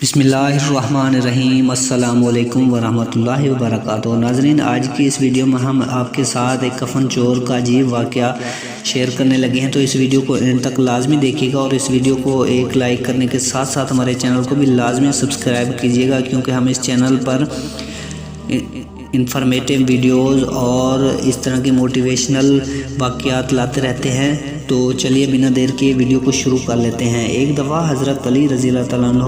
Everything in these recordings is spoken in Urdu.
بسم اللہ الرحمن الرحیم۔ السلام علیکم ورحمۃ اللہ وبرکاتہ۔ ناظرین، آج کی اس ویڈیو میں ہم آپ کے ساتھ ایک کفن چور کا عجیب واقعہ شیئر کرنے لگے ہیں، تو اس ویڈیو کو اینڈ تک لازمی دیکھیے گا اور اس ویڈیو کو ایک لائک کرنے کے ساتھ ساتھ ہمارے چینل کو بھی لازمی سبسکرائب کیجیے گا، کیونکہ ہم اس چینل پر انفارمیٹیو ویڈیوز اور اس طرح کے موٹیویشنل واقعات لاتے رہتے ہیں۔ تو چلیے بنا دیر کے ویڈیو کو شروع کر لیتے ہیں۔ ایک دفعہ حضرت علی رضی اللہ تعالیٰ عنہ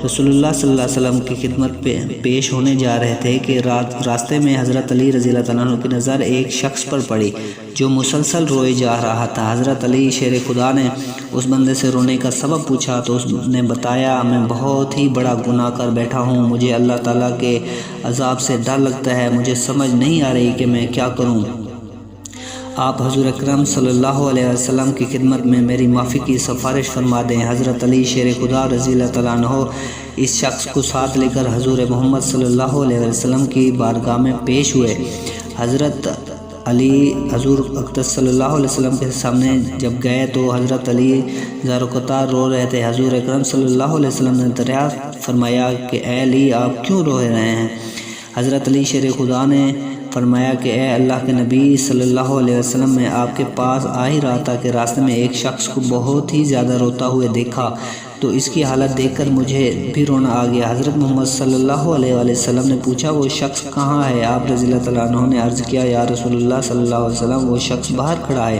رسول اللہ صلی اللہ علیہ وسلم کی خدمت پہ پیش ہونے جا رہے تھے کہ راستے میں حضرت علی رضی اللہ تعالیٰ عنہ کی نظر ایک شخص پر پڑی جو مسلسل روئے جا رہا تھا۔ حضرت علی شیر خدا نے اس بندے سے رونے کا سبب پوچھا تو اس نے بتایا، میں بہت ہی بڑا گناہ کر بیٹھا ہوں، مجھے اللہ تعالیٰ کے عذاب سے ڈر لگتا ہے، مجھے سمجھ نہیں آ رہی کہ میں کیا کروں۔ آپ حضور اکرم صلی اللہ علیہ وسلم کی خدمت میں میری معافی کی سفارش فرما دیں۔ حضرت علی شیر خدا رضی اللہ تعالیٰ عنہ اس شخص کو ساتھ لے کر حضور محمد صلی اللہ علیہ وسلم کی بارگاہ میں پیش ہوئے۔ حضرت علی حضور اقدس صلی اللہ علیہ وسلم کے سامنے جب گئے تو حضرت علی زار و قطار رو رہے تھے۔ حضور اکرم صلی اللہ علیہ وسلم نے دریافت فرمایا کہ اے علی، آپ کیوں رو رہے ہیں؟ حضرت علی شیر خدا نے فرمایا کہ اے اللہ کے نبی صلی اللہ علیہ وسلم، میں آپ کے پاس آ ہی رہا تھا کہ راستے میں ایک شخص کو بہت ہی زیادہ روتا ہوئے دیکھا تو اس کی حالت دیکھ کر مجھے بھی رونا آ گیا۔ حضرت محمد صلی اللہ علیہ وسلم نے پوچھا، وہ شخص کہاں ہے؟ آپ رضی اللہ تعالیٰ عنہ نے عرض کیا، یا رسول اللہ صلی اللہ علیہ وسلم، وہ شخص باہر کھڑا ہے۔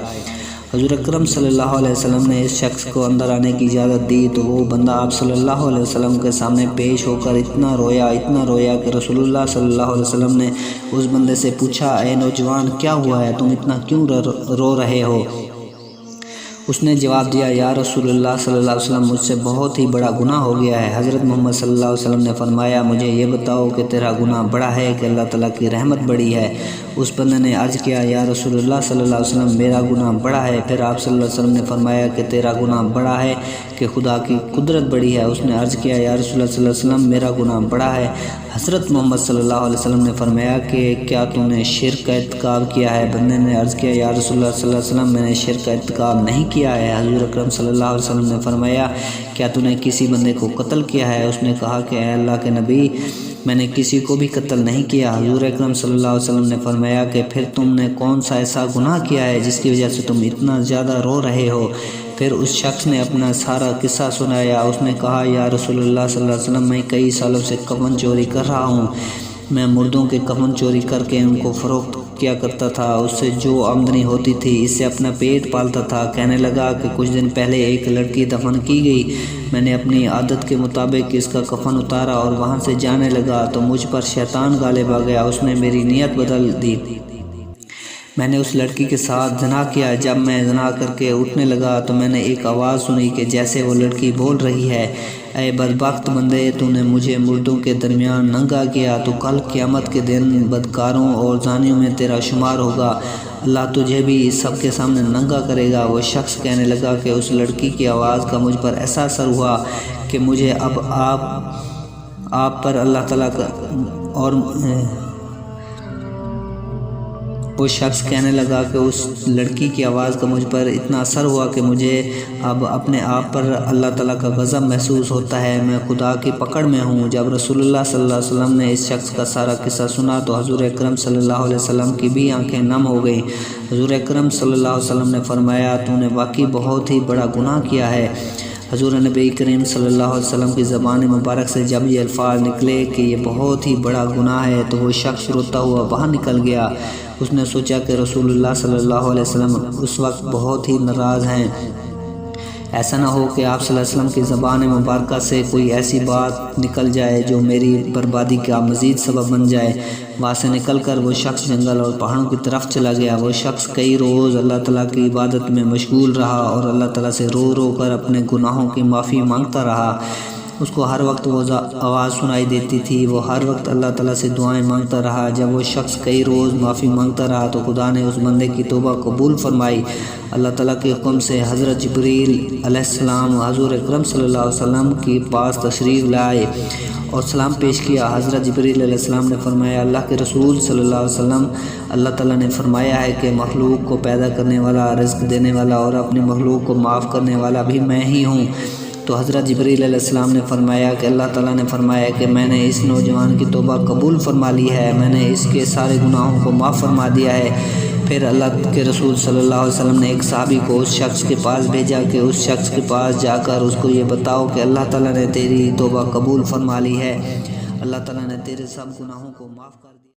حضور اکرم صلی اللہ علیہ وسلم نے اس شخص کو اندر آنے کی اجازت دی تو وہ بندہ آپ صلی اللہ علیہ وسلم کے سامنے پیش ہو کر اتنا رویا کہ رسول اللہ صلی اللہ علیہ وسلم نے اس بندے سے پوچھا، اے نوجوان، کیا ہوا ہے؟ تم اتنا کیوں رو رہے ہو؟ اس نے جواب دیا، یا رسول اللہ صلی اللہ علیہ وسلم، مجھ سے بہت ہی بڑا گناہ ہو گیا ہے۔ حضرت محمد صلی اللہ علیہ وسلم نے فرمایا، مجھے یہ بتاؤ کہ تیرا گناہ بڑا ہے کہ اللہ تعالیٰ کی رحمت بڑی ہے؟ اس بندے نے عرض کیا، یا رسول اللہ صلی اللہ علیہ وسلم، میرا گناہ بڑا ہے۔ پھر آپ صلی اللہ علیہ وسلم نے فرمایا کہ تیرا گناہ بڑا ہے کہ خدا کی قدرت بڑی ہے؟ اس نے عرض کیا، یا رسول اللہ صلی اللہ علیہ وسلم، میرا گناہ بڑا ہے۔ حضرت محمد صلی اللہ علیہ وسلم نے فرمایا کہ کیا تو نے شرک کا ارتکاب کیا ہے؟ بندے نے عرض کیا، یا رسول اللہ صلی اللہ علیہ وسلم، میں نے شرک کا ارتکاب نہیں کیا ہے۔ حضور اکرم صلی اللہ علیہ وسلم نے فرمایا، کیا تو نے کسی بندے کو قتل کیا ہے؟ اس نے کہا کہ اے اللہ کے نبی، میں نے کسی کو بھی قتل نہیں کیا۔ حضور اکرم صلی اللہ علیہ وسلم نے فرمایا کہ پھر تم نے کون سا ایسا گناہ کیا ہے جس کی وجہ سے تم اتنا زیادہ رو رہے ہو؟ پھر اس شخص نے اپنا سارا قصہ سنایا۔ اس نے کہا، یا رسول اللہ صلی اللہ علیہ وسلم، میں کئی سالوں سے کفن چوری کر رہا ہوں، میں مردوں کے کفن چوری کر کے ان کو فروخت کیا کرتا تھا، اس سے جو آمدنی ہوتی تھی اس سے اپنا پیٹ پالتا تھا۔ کہنے لگا کہ کچھ دن پہلے ایک لڑکی دفن کی گئی، میں نے اپنی عادت کے مطابق اس کا کفن اتارا اور وہاں سے جانے لگا تو مجھ پر شیطان غالب آ گیا، اس نے میری نیت بدل دی، میں نے اس لڑکی کے ساتھ زنا کیا۔ جب میں زنا کر کے اٹھنے لگا تو میں نے ایک آواز سنی کہ جیسے وہ لڑکی بول رہی ہے، اے بدبخت بندے، تو نے مجھے مردوں کے درمیان ننگا کیا، تو کل قیامت کے دن بدکاروں اور زانیوں میں تیرا شمار ہوگا، اللہ تجھے بھی سب کے سامنے ننگا کرے گا۔ وہ شخص کہنے لگا کہ اس لڑکی کی آواز کا مجھ پر ایسا اثر ہوا کہ مجھے اب آپ پر اللہ تعالیٰ کا اور وہ شخص کہنے لگا کہ اس لڑکی کی آواز کا مجھ پر اتنا اثر ہوا کہ مجھے اب اپنے آپ پر اللہ تعالیٰ کا غضب محسوس ہوتا ہے، میں خدا کی پکڑ میں ہوں۔ جب رسول اللہ صلی اللہ علیہ وسلم نے اس شخص کا سارا قصہ سنا تو حضور اکرم صلی اللہ علیہ وسلم کی بھی آنکھیں نم ہو گئیں۔ حضور اکرم صلی اللہ علیہ وسلم نے فرمایا، تو نے واقعی بہت ہی بڑا گناہ کیا ہے۔ حضور نبی کریم صلی اللہ علیہ وسلم کی زبان مبارک سے جب یہ الفاظ نکلے کہ یہ بہت ہی بڑا گناہ ہے تو وہ شخص روتا ہوا باہر نکل گیا۔ اس نے سوچا کہ رسول اللہ صلی اللہ علیہ وسلم اس وقت بہت ہی ناراض ہیں، ایسا نہ ہو کہ آپ صلی اللہ علیہ وسلم کی زبان مبارکہ سے کوئی ایسی بات نکل جائے جو میری بربادی کا مزید سبب بن جائے۔ وہاں سے نکل کر وہ شخص جنگل اور پہاڑوں کی طرف چلا گیا۔ وہ شخص کئی روز اللہ تعالیٰ کی عبادت میں مشغول رہا اور اللہ تعالیٰ سے رو رو کر اپنے گناہوں کی معافی مانگتا رہا۔ اس کو ہر وقت وہ آواز سنائی دیتی تھی، وہ ہر وقت اللہ تعالیٰ سے دعائیں مانگتا رہا۔ جب وہ شخص کئی روز معافی مانگتا رہا تو خدا نے اس بندے کی توبہ قبول فرمائی۔ اللہ تعالیٰ کے حکم سے حضرت جبریل علیہ السلام حضور اکرم صلی اللہ علیہ وسلم کے پاس تشریف لائے اور سلام پیش کیا۔ حضرت جبریل علیہ السلام نے فرمایا، اللہ کے رسول صلی اللہ علیہ وسلم، اللہ تعالیٰ نے فرمایا ہے کہ مخلوق کو پیدا کرنے والا، رزق دینے والا اور اپنی مخلوق کو معاف کرنے والا بھی میں ہی ہوں۔ تو حضرت جبریل علیہ السلام نے فرمایا کہ اللہ تعالیٰ نے فرمایا کہ میں نے اس نوجوان کی توبہ قبول فرما لی ہے، میں نے اس کے سارے گناہوں کو معاف فرما دیا ہے۔ پھر اللہ کے رسول صلی اللہ علیہ وسلم نے ایک صحابی کو اس شخص کے پاس بھیجا کہ اس شخص کے پاس جا کر اس کو یہ بتاؤ کہ اللہ تعالیٰ نے تیری توبہ قبول فرما لی ہے، اللہ تعالیٰ نے تیرے سب گناہوں کو معاف کر دیا۔